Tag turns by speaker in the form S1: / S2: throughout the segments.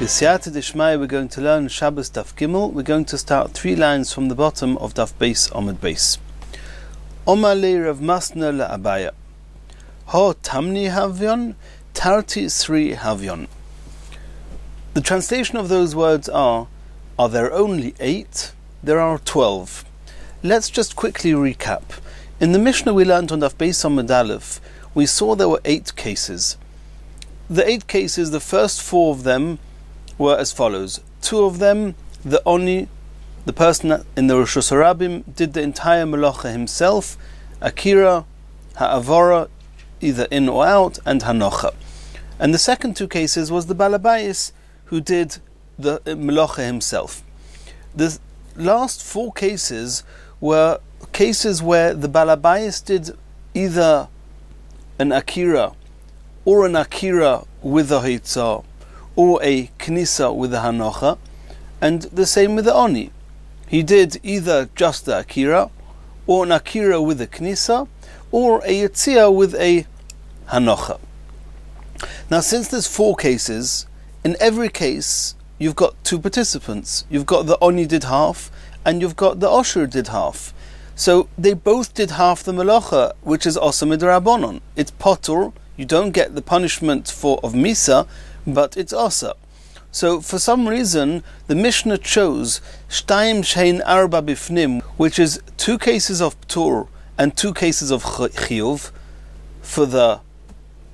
S1: B'siyata d'shmaya, we're going to learn Shabbos Daf Gimel. We're going to start 3 lines from the bottom of Daf Beis Amud Beis. Omar le Rav Masna le'Abaya. Ho tamni havyon, tarti sri havyon. The translation of those words are there only 8? There are 12. Let's just quickly recap. In the Mishnah we learned on Daf Beis Amud Aleph, we saw there were 8 cases. The 8 cases, the first 4 of them were as follows. 2 of them, the Oni, the person in the Rosh Hashanah, did the entire Melacha himself, Akira, Ha'avora, either in or out, and Hanocha. And the second 2 cases was the Balabayis, who did the Melacha himself. The last 4 cases were cases where the Balabayis did either an Akira, or an Akira with a Hitzah, or a Knisa with a Hanocha, and the same with the Oni. He did either just the Akira, or an Akira with a Knisa, or a Yetzia with a Hanocha. Now, since there's 4 cases, in every case you've got 2 participants. You've got the Oni did half, and you've got the Osher did half. So they both did half the Melacha, which is Osa Midrabanon. It's Potur. You don't get the punishment of Misa, but it's Osa. So for some reason, the Mishnah chose Shtaim Shein Arba Bifnim, which is 2 cases of Ptur and 2 cases of Chiyuv for the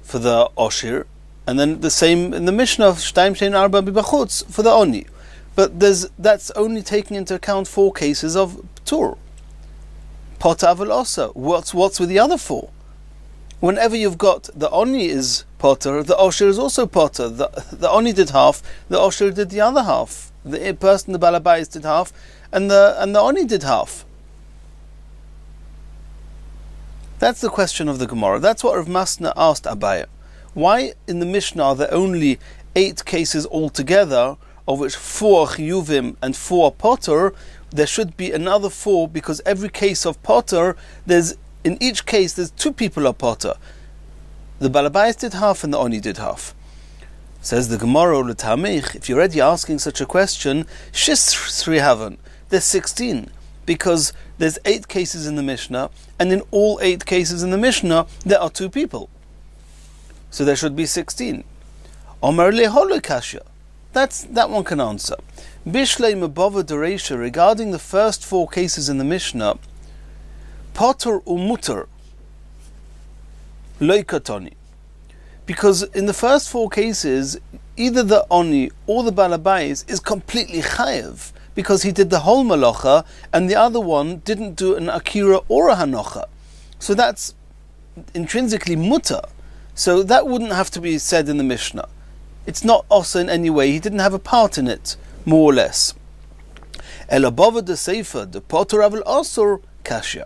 S1: Oshir, and then the same in the Mishnah of Shtaim Shein Arba Bibachutz for the Oni. But that's only taking into account 4 cases of Ptur. Potter Aval Osa. What's with the other 4? Whenever you've got the Oni is Potter, the Osher is also Potter. The Oni did half, the Osher did the other half. The person, the Balabayis, did half, and the Oni did half. That's the question of the Gemara. That's what Rav Masna asked Abaya. Why in the Mishnah are there only 8 cases altogether, of which 4 Chiyuvim and 4 Potter? There should be another 4, because every case of Potter, in each case there's 2 people are Potter. The Balabayis did half and the Oni did half. Says the Gemara, if you're already asking such a question, Shis Sri Havan, there's 16, because there's 8 cases in the Mishnah, and in all 8 cases in the Mishnah there are 2 people. So there should be 16. Omar le Holokashya. That one can answer. Bishlei Mabova Deresha, regarding the first 4 cases in the Mishnah, Potter umuter loikatoni. Because in the first 4 cases, either the Oni or the Balabayis is completely chayev, because he did the whole Malacha, and the other one didn't do an Akira or a Hanocha. So that's intrinsically mutter. So that wouldn't have to be said in the Mishnah. It's not also in any way. He didn't have a part in it, more or less. Elabova de Sefer, the Potter Aval Osor Kashya.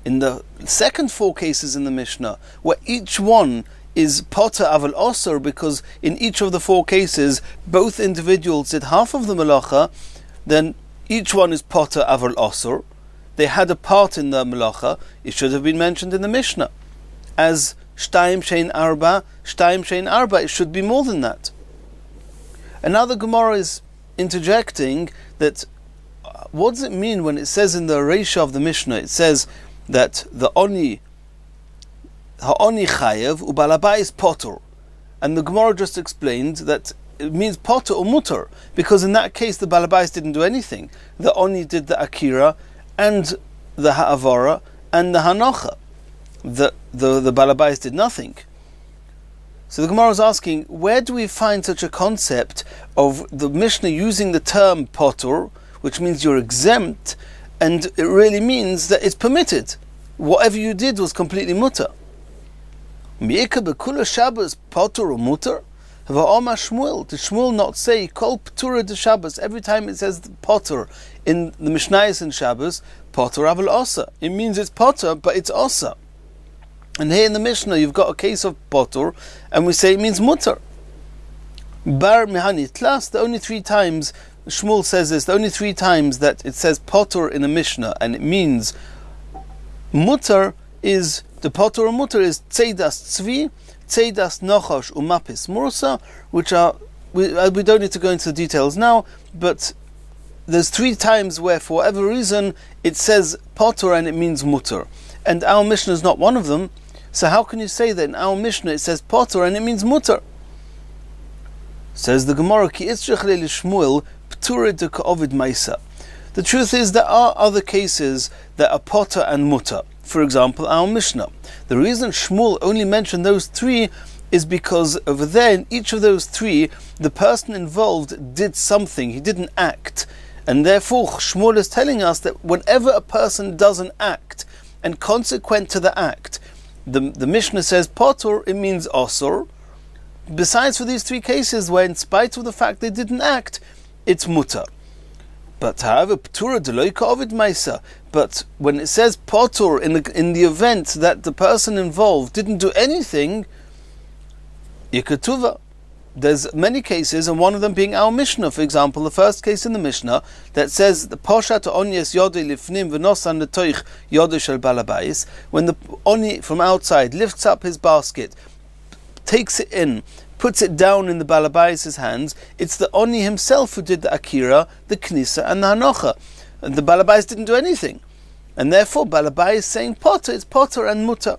S1: In the second 4 cases in the Mishnah, where each one is Potter Aval Osor, because in each of the 4 cases both individuals did half of the Melacha, then each one is Potter Aval Osor. They had a part in the Melacha. It should have been mentioned in the Mishnah as Shtaim Shein Arba, Shtaim Shein Arba. It should be more than that. Another Gemara is interjecting that what does it mean when it says in the Reisha of the Mishnah, it says that the Oni Chayev Ubalabayis Potter, and the Gemara just explained that it means Potter or Mutter, because in that case the Balabayis didn't do anything. The Oni did the Akira and the Ha'avara and the Hanocha. The Balabayis did nothing. So the Gemara is asking, where do we find such a concept of the Mishnah using the term Potter, which means you're exempt, and it really means that it's permitted. Whatever you did was completely mutter. Mi'ika bekula Shabbos Potter or mutter? Va'oma Shmuel. Did Shmuel not say Kol Ptura de Shabbos every time it says Potter in the Mishnayos in Shabbos? Potter Aval Osa. It means it's Potter, but it's Osa. And here in the Mishnah you've got a case of Potter, and we say it means mutter. Bar Mihani Tlas, the only 3 times Shmuel says this, the only 3 times that it says Potter in the Mishnah and it means mutter is, the Potter or mutter is Tzeidas Tzvi, Tzeidas Nochosh Umapis Mursa, which are we don't need to go into the details now, but there's 3 times where, for whatever reason, it says potter and it means mutter. And our Mishnah is not one of them, so how can you say that in our Mishnah it says potter and it means mutter? Says the Gemara, Ki itzrich le Shmuel p'turid de ka'ovid maisa. The truth is, there are other cases that are potter and mutter. For example, our Mishnah. The reason Shmuel only mentioned those 3 is because over there, in each of those 3, the person involved did something, he didn't act. And therefore, Shmuel is telling us that whenever a person does an act, and consequent to the act, the Mishnah says potter, it means osor. Besides for these 3 cases where, in spite of the fact they didn't act, it's mutter. But however, but when it says potter in the event that the person involved didn't do anything, yiketuva. There's many cases, and one of them being our Mishnah. For example, the first case in the Mishnah that says the poshat onyes yodei lifnim v'nosan letoich yodei shel balabais, when the oni from outside lifts up his basket, takes it in, puts it down in the balabais' hands, it's the oni himself who did the akira, the knisa, and the hanocha. And the balabais didn't do anything, and therefore balabais is saying potter, it's potter and mutter.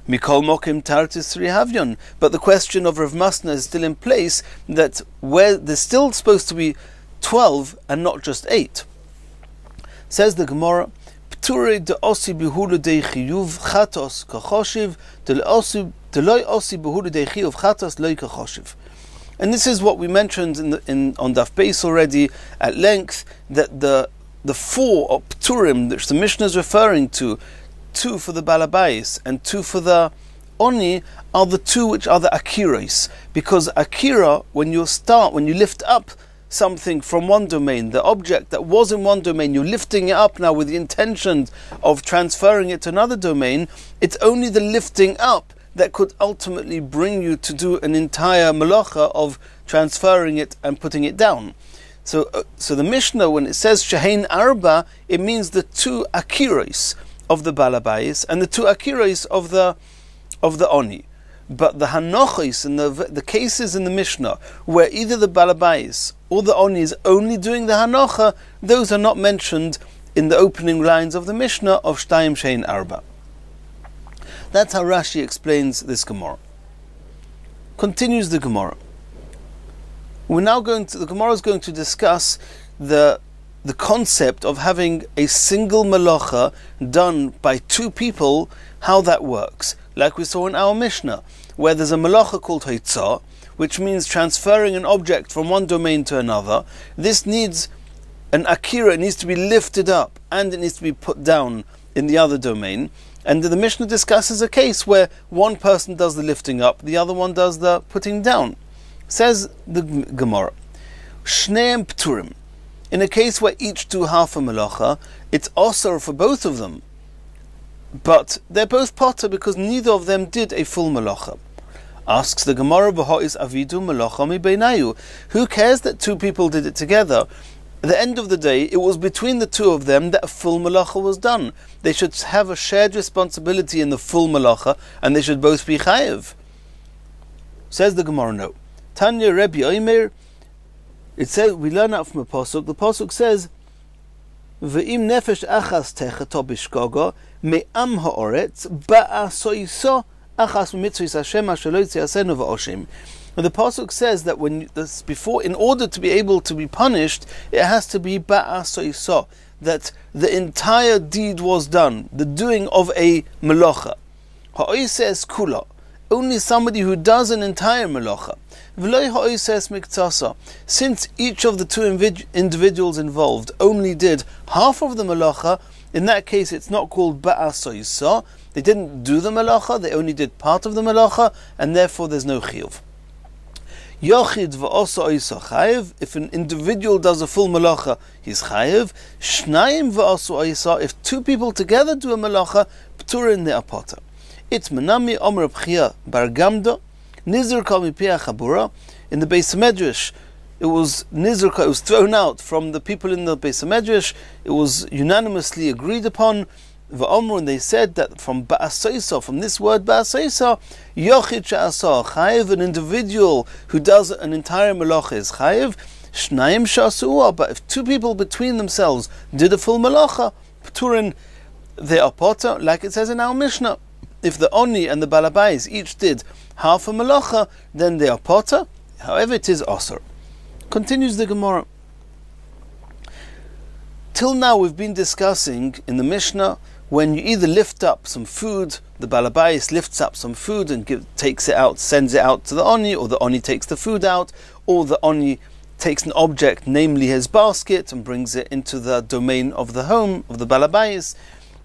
S1: Mikol mokim tartis rihavyon. But the question of Rav Masna is still in place, that where there's still supposed to be 12 and not just 8. Says the Gemara, P'turei de osi behulu de chiyuv chatos kachoshiv, de loy osi behulu de chiyuv chatos loy kachoshiv. And this is what we mentioned on Daf Beis already at length, that the 4 p'turim which the Mishnah is referring to, 2 for the balabais and 2 for the oni, are the 2 which are the akiras. Because akira, when you lift up something from one domain, the object that was in one domain, you're lifting it up now with the intention of transferring it to another domain, it's only the lifting up that could ultimately bring you to do an entire malacha of transferring it and putting it down. So the Mishnah, when it says shehein arba, it means the 2 akiras of the balabais and the 2 akiras of the oni. But the hanochis and the cases in the Mishnah where either the balabais or the oni is only doing the hanocha, those are not mentioned in the opening lines of the Mishnah of Shtayim Shein Arba. That's how Rashi explains this Gemara. Continues the Gemara. The Gemara is going to discuss the concept of having a single malacha done by 2 people, how that works. Like we saw in our Mishnah, where there's a malacha called haitzah, which means transferring an object from one domain to another. This needs an akira, it needs to be lifted up, and it needs to be put down in the other domain. And the Mishnah discusses a case where one person does the lifting up, the other one does the putting down. Says the Gemara, Shneim Pturim. In a case where each do half a malacha, it's also for both of them. But they're both potter because neither of them did a full malacha. Asks the Gemara, V'ho is avidu malacha mi beinayu. Who cares that 2 people did it together? At the end of the day, it was between the 2 of them that a full malacha was done. They should have a shared responsibility in the full malacha, and they should both be chayev. Says the Gemara, no. Tanya Rebbe Omer. It says, we learn out from a pasuk. The pasuk says, "Ve'im nefesh achas techato bishkogo me'am ha'oretz ba'asoiso achas mitzvos Hashem asher lo yitzasenu va'oshim." And the pasuk says that in order to be able to be punished, it has to be ba'asoiso, that the entire deed was done, the doing of a melacha. Ha'oises kula, only somebody who does an entire melacha. Since each of the 2 individuals involved only did half of the malacha, in that case it's not called ba'asoisa. They didn't do the malacha, they only did part of the malacha, and therefore there's no chiyuv. Yochid v'osa oisa chayev. If an individual does a full malacha, he's chayev. Shnayim v'osa oisa. If 2 people together do a malacha, p'turin they are potter. It's menami omer b'chia bar gamda. Nizr kol mipiach habura. In the Beis Medrash, it was nizr, it was thrown out from the people in the Beis Medrash. It was unanimously agreed upon V'omru, and they said that from ba'asoisa, from this word ba'asoisa, yochid she'asah chayiv, an individual who does an entire malacha is chayiv. Shnayim she'asuah, but if two people between themselves did a full malacha, p'turin, they are potter, like it says in our Mishnah. If the oni and the balabais each did half a malacha, then they are potter. However, it is osur. Continues the Gemara. Till now we've been discussing in the Mishnah, when you either lift up some food, the balabais lifts up some food and takes it out, sends it out to the oni, or the oni takes the food out, or the oni takes an object, namely his basket, and brings it into the domain of the home of the balabais.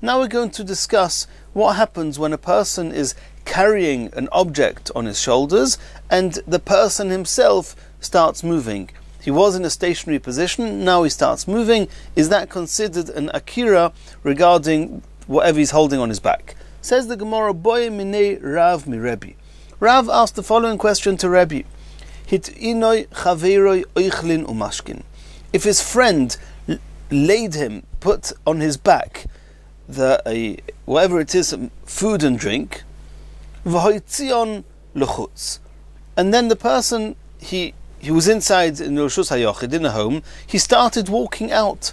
S1: Now we're going to discuss what happens when a person is carrying an object on his shoulders and the person himself starts moving. He was in a stationary position, now he starts moving. Is that considered an akira regarding whatever he's holding on his back? Says the Gemara, Boy minei Rav mi Rebbe. Rav asked the following question to Rebbe. Hit inoi chaveroi oichlin umashkin. If his friend laid him, put on his back, whatever it is, food and drink, v'hoitzion l'chutz, and then the person, he was inside in Roshus HaYochid, in a home, he started walking out.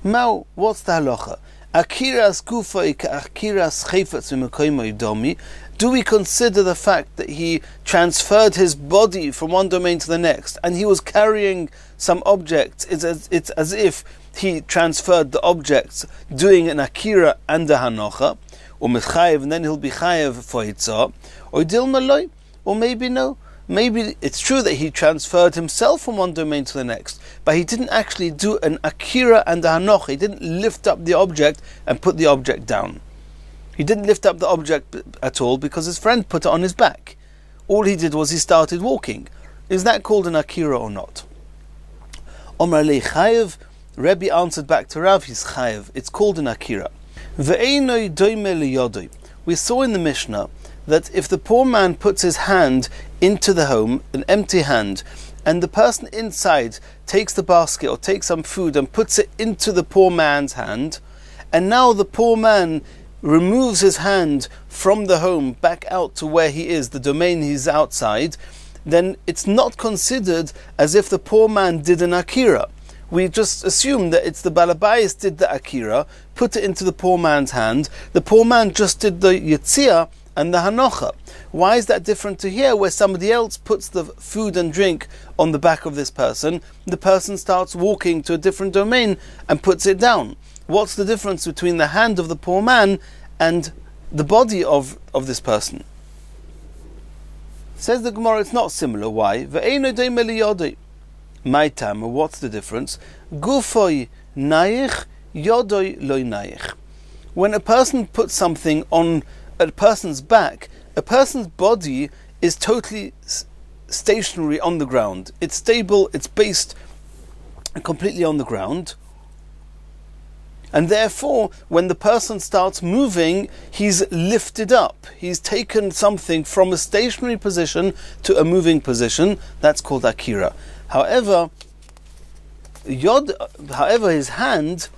S1: Now, what's the halacha? Akiras gufoi ka'akiras chayfetz v'mekoymoi domi. Do we consider the fact that he transferred his body from one domain to the next, and he was carrying some objects? It's as if he transferred the objects, doing an akira and a hanocha, or mitchayev, and then he'll be chayev for hitzah, or dilma loy, or maybe no. Maybe it's true that he transferred himself from one domain to the next, but he didn't actually do an akira and a hanocha. He didn't lift up the object and put the object down. He didn't lift up the object at all because his friend put it on his back. All he did was he started walking. Is that called an akira or not? Omar lei chayev. Rebbe answered back to Rav, he's chayev. It's called an akira. Ve'einoi doime liyodoi. We saw in the Mishnah that if the poor man puts his hand into the home, an empty hand, and the person inside takes the basket or takes some food and puts it into the poor man's hand, and now the poor man removes his hand from the home back out to where he is, the domain he's outside, then it's not considered as if the poor man did an akira. We just assume that it's the balabais did the akira, put it into the poor man's hand, the poor man just did the yitzia and the hanocha. Why is that different to here, where somebody else puts the food and drink on the back of this person, the person starts walking to a different domain and puts it down? What's the difference between the hand of the poor man and the body of this person? Says the Gemara, it's not similar. Why? My time, what's the difference? Gufoi naich, yodoi loy naich. When a person puts something on a person's back, a person's body is totally stationary on the ground. It's stable, it's based completely on the ground. And therefore, when the person starts moving, he's lifted up. He's taken something from a stationary position to a moving position. That's called akira. However, his hand,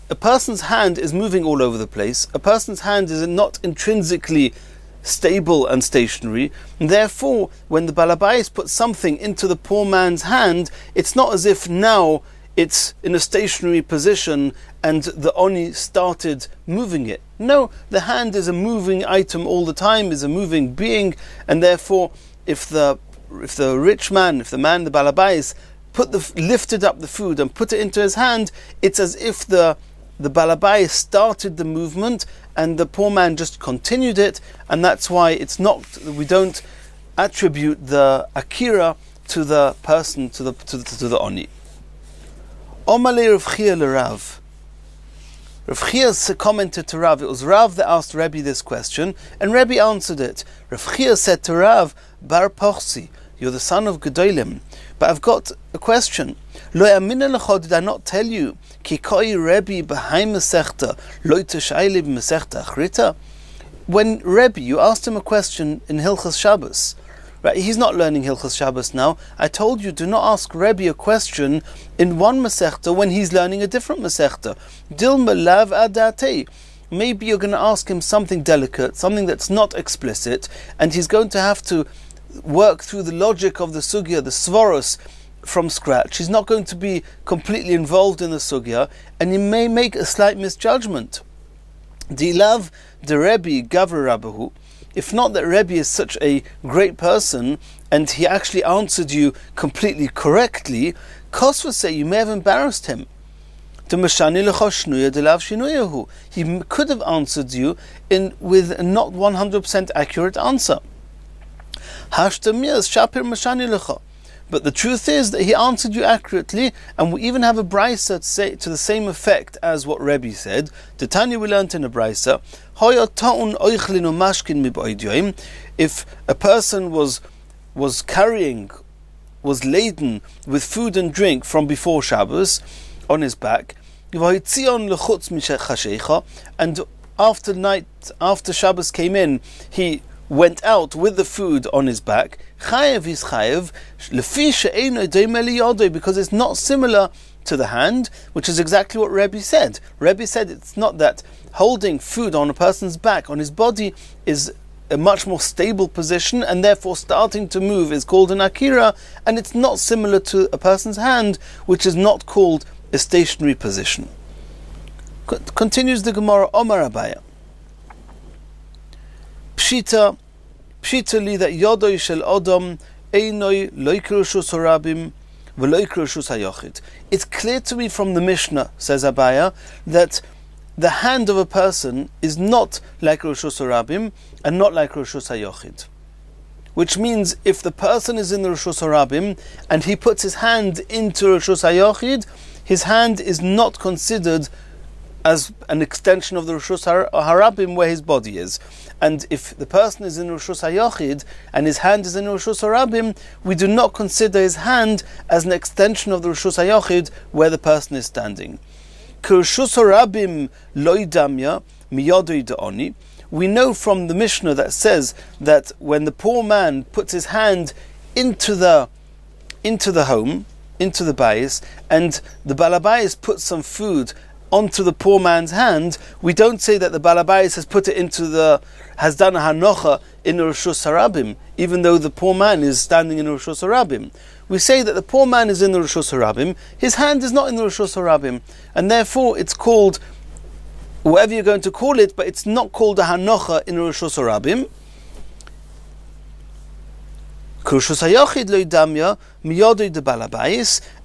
S1: a person's hand is moving all over the place. A person's hand is not intrinsically stable and stationary. And therefore, when the balabais put something into the poor man's hand, it's not as if now it's in a stationary position and the oni started moving it. No, the hand is a moving item all the time, is a moving being, and therefore, if the rich man, if the man, the balabais, lifted up the food and put it into his hand, it's as if the balabais started the movement and the poor man just continued it, and that's why we don't attribute the akira to the person, to the oni. Omale Rav Chia l'Rav. Rav Chia commented to Rav. It was Rav that asked Rebbe this question, and Rebbe answered it. Rav Chia said to Rav, Bar Pochsi, you're the son of Gedolim, but I've got a question. Lo yamina lecho, did I not tell you? Ki koi Rebbe b'hai mesechta, lo teshayli b'mesechta achrita. When Rebbe, you asked him a question in Hilchas Shabbos, Right? He's not learning Hilchos Shabbos now. I told you, do not ask Rebbe a question in one Masechta when he's learning a different Masechta. Dilma lav adatei. Maybe you're going to ask him something delicate, something that's not explicit, and he's going to have to work through the logic of the sugya, the svaros, from scratch. He's not going to be completely involved in the sugya, and he may make a slight misjudgment. Dilav de Rebbe gavra rabahu. If not that Rebbe is such a great person and he actually answered you completely correctly, Kosva say you may have embarrassed him. He could have answered you with a not 100% accurate answer. But the truth is that he answered you accurately, and we even have a brisa to the same effect as what Rebbe said. The Tanya we learned in a brisa, if a person was laden with food and drink from before Shabbos on his back, and after Shabbos came in, he went out with the food on his back, chayev is chayev, because it's not similar to the hand, which is exactly what Rebbe said. Rebbe said it's not that holding food on a person's back, on his body, is a much more stable position, and therefore starting to move is called an akira, and it's not similar to a person's hand, which is not called a stationary position. Continues the Gemara, Omar Abaya. Pshita li that yodoi shel odom einoi loikru shus harabim v'loikru shus hayochid. It's clear to me from the Mishnah, says Abaya, that the hand of a person is not like Rishus Harabim and not like Rishus Hayochid. Which means if the person is in the Rishus Harabim and he puts his hand into Rishus Hayochid, his hand is not considered as an extension of the Rishus Harabim where his body is. And if the person is in Rishus Hayochid and his hand is in Rishus Harabim, we do not consider his hand as an extension of the Rishus Hayochid where the person is standing. Rishus Harabim loidamya miyodoi de'oni. We know from the Mishnah that says that when the poor man puts his hand into the home, into the bayis, and the balabayis puts some food onto the poor man's hand, we don't say that the balabayis has done a hanocha in Rishus Harabim, even though the poor man is standing in Rishus Harabim. We say that the poor man is in the Rishus Harabim, his hand is not in the Rishus Harabim, and therefore it's called whatever you're going to call it, but it's not called a hanocha in Rishus Harabim.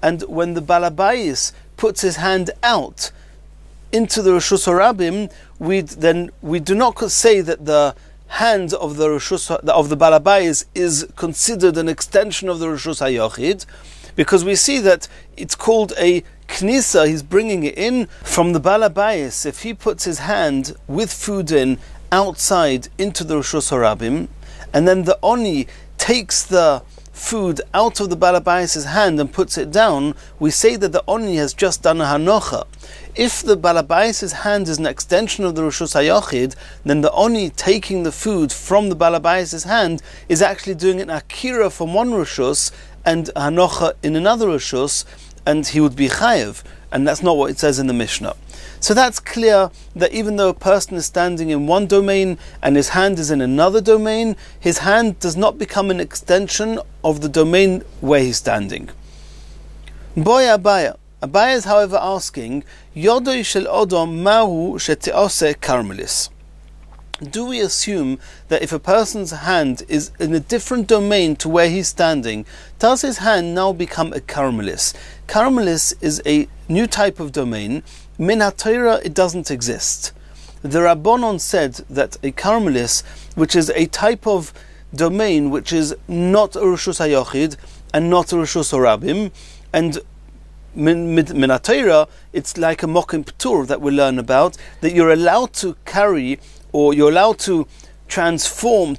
S1: And when the balabayis puts his hand out into the Rishus Harabim, we do not say that the hand of the balabayis is considered an extension of the Rishus Hayochid, because we see that it's called a knisa. He's bringing it in from the balabayis. If he puts his hand with food in outside into the Rishus Harabim, and then the oni takes the food out of the balabayis' hand and puts it down, we say that the oni has just done a hanocha. If the balabayis' hand is an extension of the Rishus Hayochid, then the oni taking the food from the balabayis' hand is actually doing an akira from one Rishus and a hanocha in another Rishus, and he would be chayev, and that's not what it says in the Mishnah. So that's clear that even though a person is standing in one domain and his hand is in another domain, his hand does not become an extension of the domain where he's standing. Boy Abaya. Abaya is, however, asking, Yodoi shel odom mahu sheteose karmelis. Do we assume that if a person's hand is in a different domain to where he's standing, does his hand now become a karmelis? Karmelis is a new type of domain. Min HaTorah, it doesn't exist. The Rabbanon said that a karmelis, which is a type of domain which is not a Rishus Hayochid and not a Rishus Harabim, and Min HaTorah, it's like a mokim p'tur that we learn about, that you're allowed to carry, or you're allowed to transfer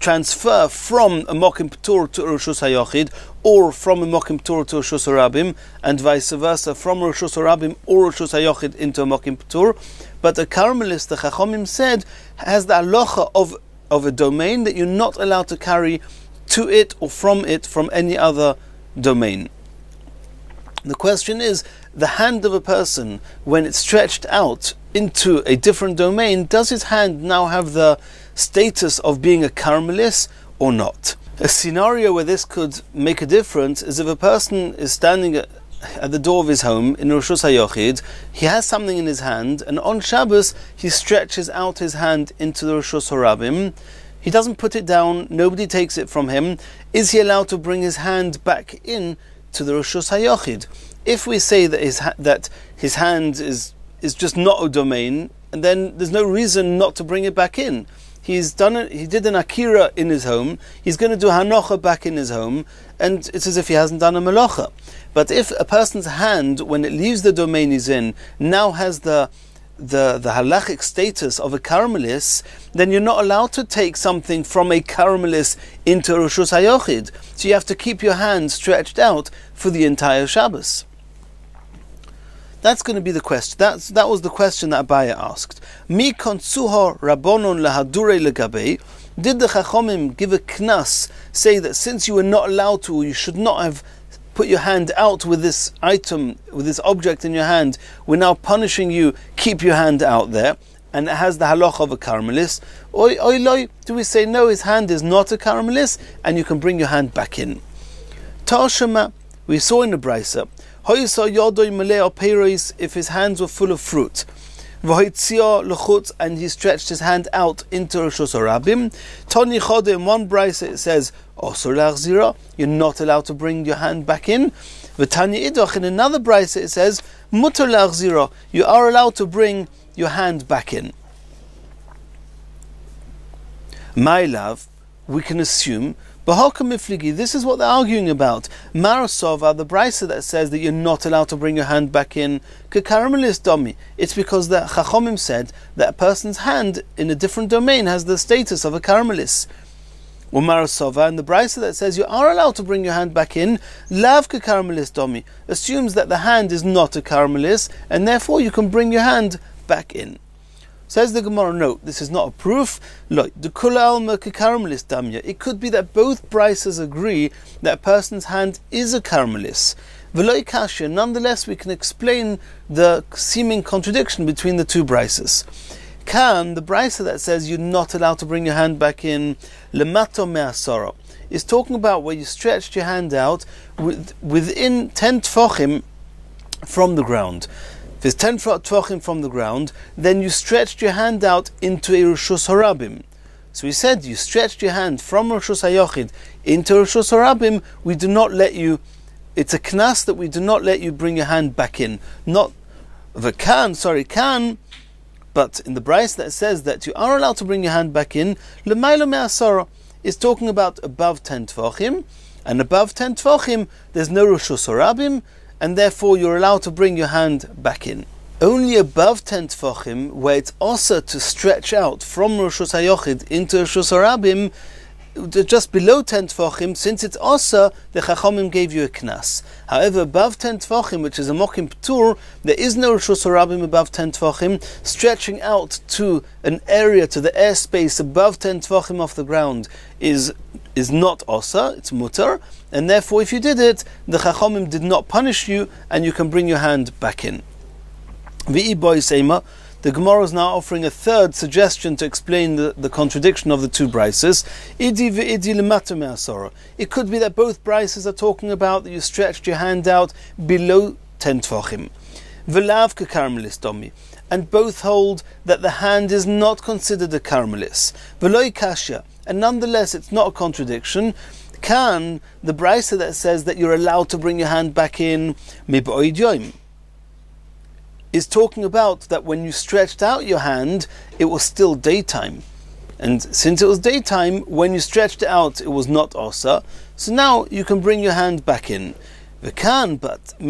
S1: from a mokim p'tur to a Rishus Hayochid, or from a mokim p'tur to a Rishus Harabim, and vice versa, from a Rishus Harabim or a Rishus Hayochid into a mokim p'tur. But a karmelis, the Chachomim said, has the halacha of a domain that you're not allowed to carry to it or from any other domain. The question is, the hand of a person, when it's stretched out into a different domain, does his hand now have the status of being a karmelis or not? A scenario where this could make a difference is if a person is standing at the door of his home in Rosh Hashanah, he has something in his hand, and on Shabbos he stretches out his hand into the Rosh Hashanah. He doesn't put it down, nobody takes it from him. Is he allowed to bring his hand back in to the Rosh Hashanah? If we say that his hand is just not a domain, and then there's no reason not to bring it back in. He did an akira in his home, he's going to do hanocha back in his home, and it's as if he hasn't done a melacha. But if a person's hand, when it leaves the domain he's in, now has the halachic status of a karmelis, then you're not allowed to take something from a karmelis into Rosh Hashanah. So you have to keep your hand stretched out for the entire Shabbos. That's going to be the question. That was the question that Abaya asked. Mi konsuha rabbonon lahadure legabe. Did the Chachomim give a knas, say that since you were not allowed to, you should not have put your hand out with this item, with this object in your hand, we're now punishing you, keep your hand out there, and it has the halach of a karmelis? Or do we say, no, his hand is not a karmelis, and you can bring your hand back in? Tashema, we saw in the Brisa, if his hands were full of fruit, and he stretched his hand out into Rosh Hashanah. Toni Chode, in one Brisa it says, you're not allowed to bring your hand back in. V'tani Idoch, in another Brisa it says, Mutar lachzira, you are allowed to bring your hand back in. My love, we can assume, this is what they're arguing about. Marasova, the Brisa that says that you're not allowed to bring your hand back in, Kekaramelis domi. It's because the Chachomim said that a person's hand in a different domain has the status of a karamelis. Or Marasova, and the Brisa that says you are allowed to bring your hand back in, Lav Kekaramelis domi, assumes that the hand is not a karamelis, and therefore you can bring your hand back in. Says the Gemara, no, this is not a proof. It could be that both Brisas agree that a person's hand is a karamelis. Nonetheless, we can explain the seeming contradiction between the two Brisas. The Brisa that says you're not allowed to bring your hand back in, lemato me'asara, is talking about where you stretched your hand out within 10 tefachim from the ground. If it's 10 tefachim from the ground, then you stretched your hand out into a Rosh Hashanah. So we said you stretched your hand from Rosh Hashanah into Rosh Hashanah. We do not let you. It's a knas that we do not let you bring your hand back in. Not the can. But in the Brisa that says that you are allowed to bring your hand back in, l'maylo me'asara is talking about above 10 tefachim, and above 10 tefachim there's no Rosh Hashanah, and therefore you're allowed to bring your hand back in. Only above 10 tefachim, where it's also to stretch out from Rosh Hashanah into Rosh Hashanah, just below 10 tefachim, since it's also, the Chachomim gave you a knas. However, above 10 tefachim, which is a mokim ptur, there is no Rosh Hashanah above 10 tefachim. Stretching out to an area, to the airspace above 10 tefachim off the ground is not osa, it's mutar, and therefore if you did it, the Chachomim did not punish you, and you can bring your hand back in. The Gemara is now offering a third suggestion to explain the contradiction of the two Brises. It could be that both Brises are talking about that you stretched your hand out below 10 tefachim. V'lav kekaramelis domi. And both hold that the hand is not considered a karamelis. V'loi kasha. And nonetheless it's not a contradiction. The Brisa that says that you're allowed to bring your hand back in mib'oid yoim, is talking about that when you stretched out your hand, it was still daytime. And since it was daytime, when you stretched it out, it was not osa. So now you can bring your hand back in. But the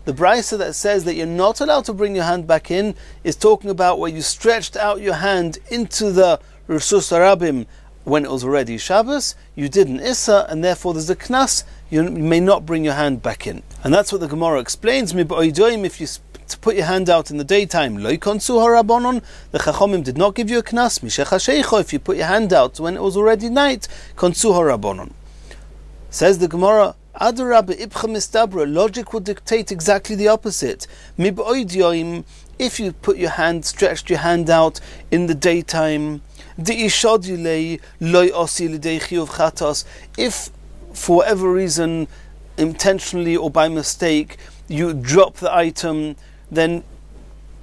S1: Brisa that says that you're not allowed to bring your hand back in is talking about where you stretched out your hand into the Rosh Hashanah when it was already Shabbos, you did an Issa, and therefore there's a Knas, you may not bring your hand back in. And that's what the Gemara explains. If you to put your hand out in the daytime, Lo konsu harabonon, the Chachomim did not give you a knas, mishechashecho, if you put your hand out when it was already night, konsu harabonon. Says the Gemara, Adarabba ibcha mistabra, logic would dictate exactly the opposite. Mib'oid if you put your hand, stretched your hand out in the daytime, if for whatever reason, intentionally or by mistake, you drop the item, then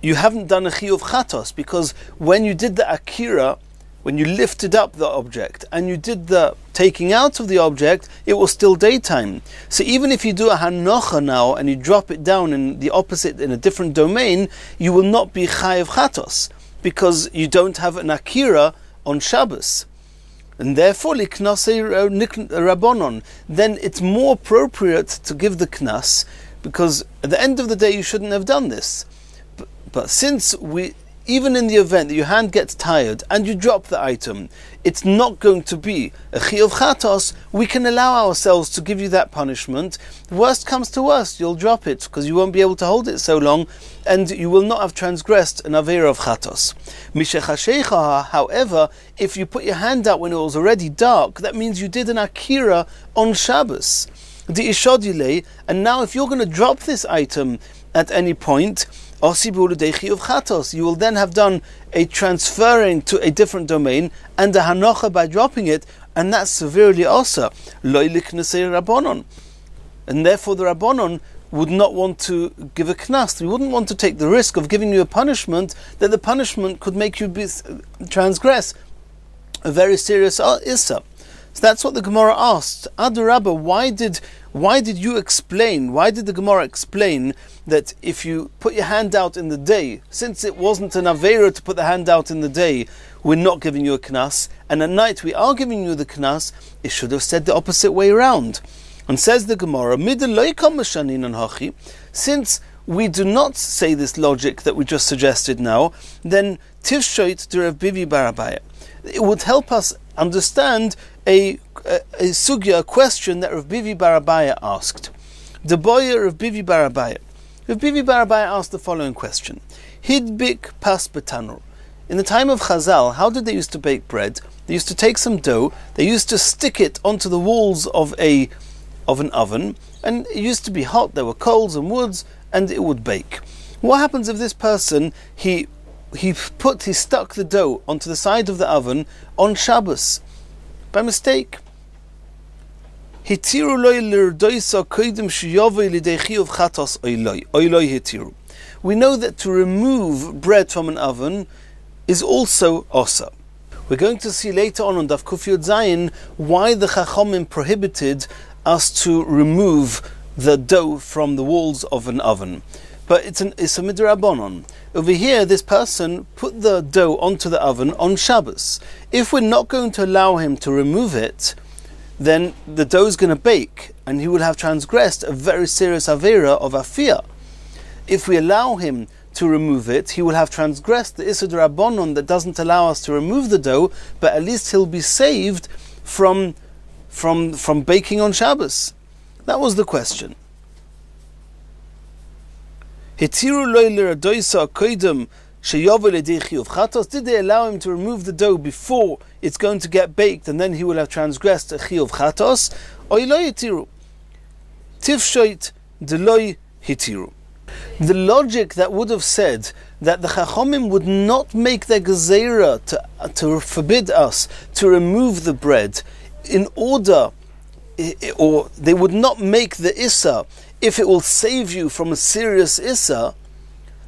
S1: you haven't done a chiyuv chatos, because when you did the akira, when you lifted up the object and you did the taking out of the object, it was still daytime. So even if you do a hanocha now and you drop it down in the opposite, in a different domain, you will not be chayav chatos, because you don't have an akira on Shabbos. And therefore, liknasei rabbonon, then it's more appropriate to give the knas, because at the end of the day you shouldn't have done this. But since even in the event that your hand gets tired and you drop the item, it's not going to be a chiyuv chatos, we can allow ourselves to give you that punishment. Worst comes to worst, you'll drop it because you won't be able to hold it so long, and you will not have transgressed an avera of chatos. Mishechashecha, however, if you put your hand out when it was already dark, that means you did an akira on Shabbos. And now if you're going to drop this item at any point, you will then have done a transferring to a different domain and a hanocha by dropping it, and that's severely osa. And therefore the Rabbanon would not want to give a knas. We wouldn't want to take the risk of giving you a punishment that the punishment could make you transgress a very serious issa. So that's what the Gemara asked. Adarabba, why did you explain? Why did the Gemara explain that if you put your hand out in the day, since it wasn't an avera to put the hand out in the day, we're not giving you a knas, and at night we are giving you the knas? It should have said the opposite way around. And says the Gemara, since we do not say this logic that we just suggested now, then tivshoit de Rav Bivi bar Abaya. It would help us understand a sugya, a question that Rav Bivi bar Abaya asked. The boy Rav Bivi bar Abaya. Rav Bivi bar Abaya asked the following question: Hidbik pas betanur. In the time of Chazal, how did they used to bake bread? They used to take some dough, they used to stick it onto the walls of an oven, and it used to be hot, there were coals and woods, and it would bake. What happens if this person, he stuck the dough onto the side of the oven on Shabbos by mistake? We know that to remove bread from an oven is also osa. We're going to see later on Daf Kuf Yud Zayin why the Chachomim prohibited us to remove the dough from the walls of an oven. But it's a midrabanon. Over here, this person put the dough onto the oven on Shabbos. If we're not going to allow him to remove it, then the dough is going to bake, and he will have transgressed a very serious avera of afia. If we allow him to remove it, he will have transgressed the Issur Rabbanon that doesn't allow us to remove the dough, but at least he'll be saved from baking on Shabbos. That was the question. Did they allow him to remove the dough before it's going to get baked, and then he will have transgressed a chiyuv chatos? Tifshoit deloi hitiru. The logic that would have said that the Chachomim would not make their gezerah to forbid us to remove the bread in order, or they would not make the issa if it will save you from a serious issa,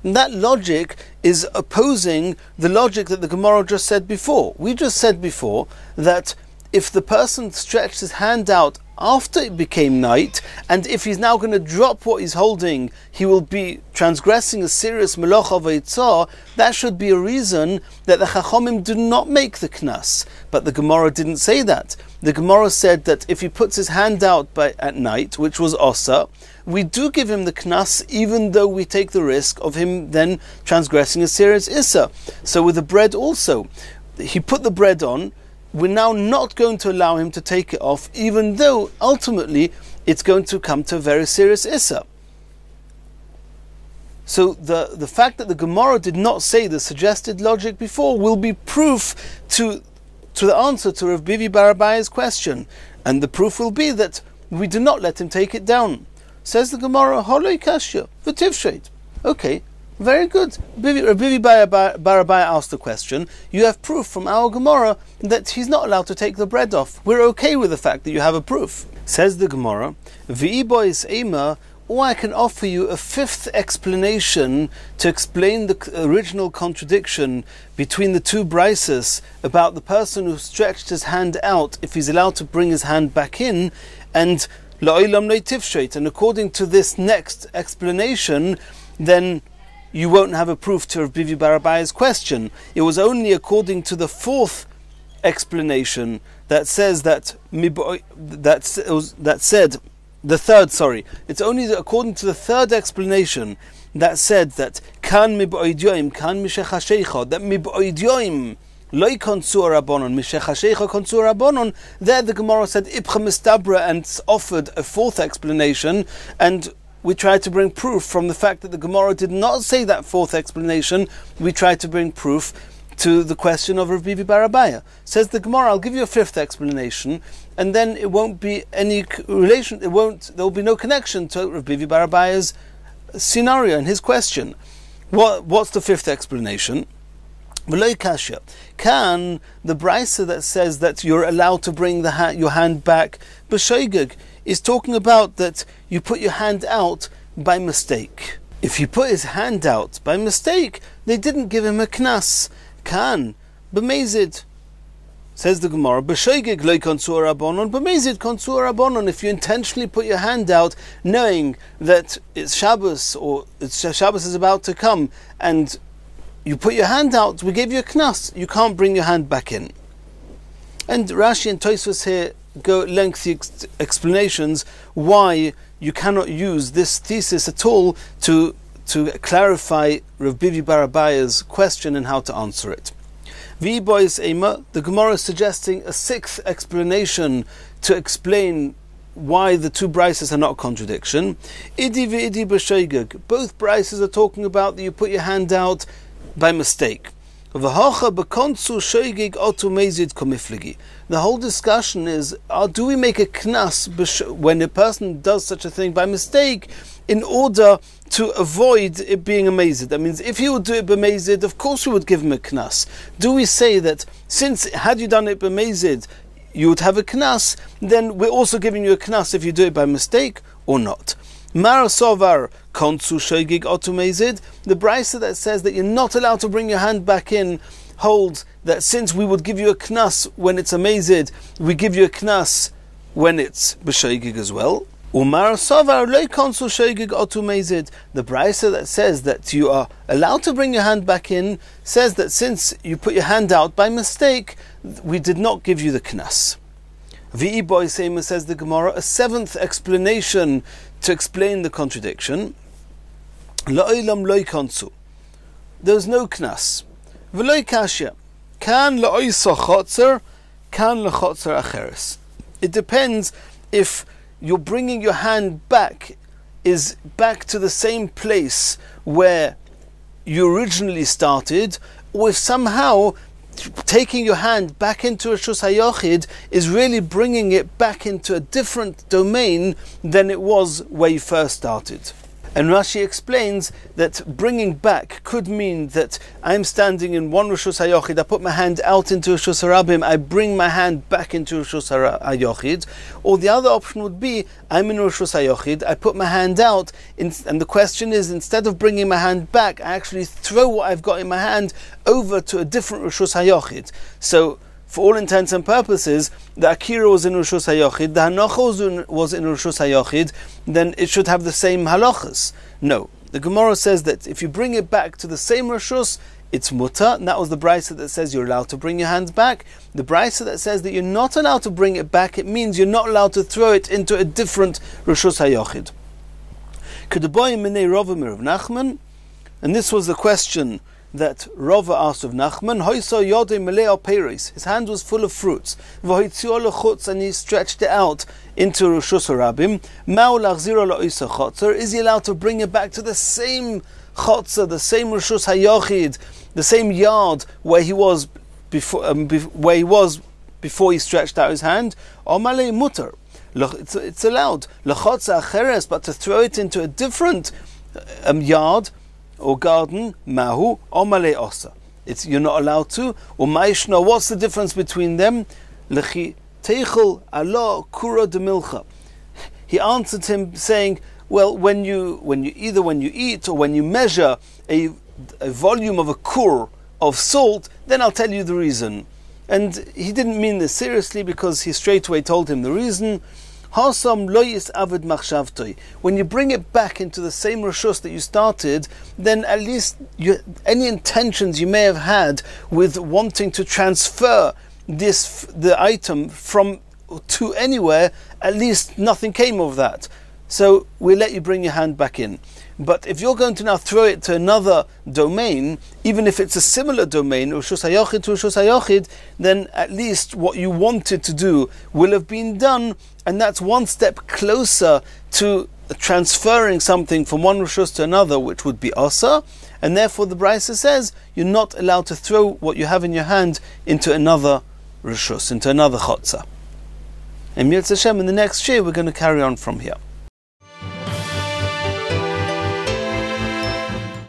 S1: that logic is opposing the logic that the Gemara just said before. We just said before that if the person stretched his hand out after it became night, and if he's now going to drop what he's holding, he will be transgressing a serious melacha v'yitzah. That should be a reason that the Chachomim do not make the knas. But the Gemara didn't say that. The Gemara said that if he puts his hand out at night, which was osa, we do give him the knas, even though we take the risk of him then transgressing a serious issa. So with the bread also, he put the bread on. We're now not going to allow him to take it off, even though ultimately it's going to come to a very serious issa. So the fact that the Gemara did not say the suggested logic before will be proof to the answer to Rav Bivi bar Abaya's question. And the proof will be that we do not let him take it down. Says the Gemara, Holoi Kashya, V'tivsheit. Okay, very good. Rav Bivi bar Abaya asked the question. You have proof from our Gemara that he's not allowed to take the bread off. We're okay with the fact that you have a proof. Says the Gemara, V'i bois ema, or I can offer you a fifth explanation to explain the original contradiction between the two brises about the person who stretched his hand out, if he's allowed to bring his hand back in, and la'olam leitivshet. And according to this next explanation, then you won't have a proof to Rav Bivi bar Abaya's question. It was only according to the fourth explanation that says it's only according to the third explanation that said that kan mib'oidyoim, kan mishechashecha, that mib'oidyoim loy konsur rabbonon, mishechashecha konsur rabbonon. There the Gemara said ibcha mistabra and offered a fourth explanation, and we tried to bring proof from the fact that the Gemara did not say that fourth explanation. We tried to bring proof to the question of Rav Bivi bar Abaya. Says the Gemara, I'll give you a fifth explanation, and then it won't be any relation. There will be no connection to Rav Bivi bar Abaya's scenario and his question. What's the fifth explanation? V'lo kasha. Can the brisa that says that you're allowed to bring your hand back b'shoigeg is talking about that you put your hand out by mistake. If he put his hand out by mistake, they didn't give him a knas. Kan b'mezid. Says the Gemara, b'shoigeg loy konsur rabbonon, b'mezid konsur rabbonon. If you intentionally put your hand out, knowing that it's Shabbos or Shabbos is about to come, and you put your hand out, we gave you a knas. You can't bring your hand back in. And Rashi and Tosfos here go lengthy explanations why you cannot use this thesis at all to clarify Rav Bivi bar Abaya's question and how to answer it. Vi bois ema, the Gemara is suggesting a sixth explanation to explain why the two brises are not a contradiction. Idi v'idi b'shoigeg. Both brises are talking about that you put your hand out by mistake. The whole discussion is, do we make a knas when a person does such a thing by mistake in order to avoid it being a mazid? That means if he would do it by mazid, of course we would give him a knas. Do we say that since had you done it by mazid, you would have a knas, then we're also giving you a knas if you do it by mistake or not? Mar sovar konsu shoigig otumezid. The brisa that says that you're not allowed to bring your hand back in holds that since we would give you a knas when it's a mezid, we give you a knas when it's b'shoigig as well. Umar sovar loy konsu shoigig otumezid. The brisa that says that you are allowed to bring your hand back in says that since you put your hand out by mistake, we did not give you the knas. V'i boisema, says the Gemara, a seventh explanation to explain the contradiction. La'olam loy konsu. There's no knas. V'loy kashya. Kan la'oisa chotzer, kan la'chotzer acheres. It depends if you're bringing your hand back is back to the same place where you originally started, or if somehow taking your hand back into a Reshus HaYochid is really bringing it back into a different domain than it was where you first started. And Rashi explains that bringing back could mean that I'm standing in one Reshus HaYochid, I put my hand out into Reshus HaRabim, I bring my hand back into Reshus HaYochid. Or the other option would be, I'm in Reshus HaYochid, I put my hand out, and the question is, instead of bringing my hand back, I actually throw what I've got in my hand over to a different Reshus HaYochid. So, for all intents and purposes, the Akira was in Reshus HaYochid, the Hanocha was in Reshus HaYochid, then it should have the same halachas. No. The Gemara says that if you bring it back to the same Reshus, it's mutter, and that was the brisa that says you're allowed to bring your hands back. The brisa that says that you're not allowed to bring it back, it means you're not allowed to throw it into a different Reshus HaYochid. Kedaboy minei Rava mirav Nachman, and this was the question that Rava asked of Nachman. His hand was full of fruits, and he stretched it out into Reshus HaRabim. Is he allowed to bring it back to the same chotza, the same reshus hayochid, the same yard where he was before he stretched out his hand, omale mutter. It's allowed. Lechotza acheres, but to throw it into a different yard or garden, mahu omale osa. You're not allowed to. Umayshna, what's the difference between them? Lechi teichel alo kura de milcha. He answered him saying, well, when you eat or when you measure a volume of a kur of salt, then I'll tell you the reason. And he didn't mean this seriously, because he straight away told him the reason. Hasam lo yis'avad machshavtoi. When you bring it back into the same reshus that you started, then at least any intentions you may have had with wanting to transfer the item from to anywhere, at least nothing came of that. So we'll let you bring your hand back in. But if you're going to now throw it to another domain, even if it's a similar domain, Reshus HaYochid to Reshus HaYochid, then at least what you wanted to do will have been done, and that's one step closer to transferring something from one Reshus to another, which would be Asa, and therefore the Brisa says you're not allowed to throw what you have in your hand into another Reshus, into another Chotza. And Yetz Hashem, in the next year we're going to carry on from here.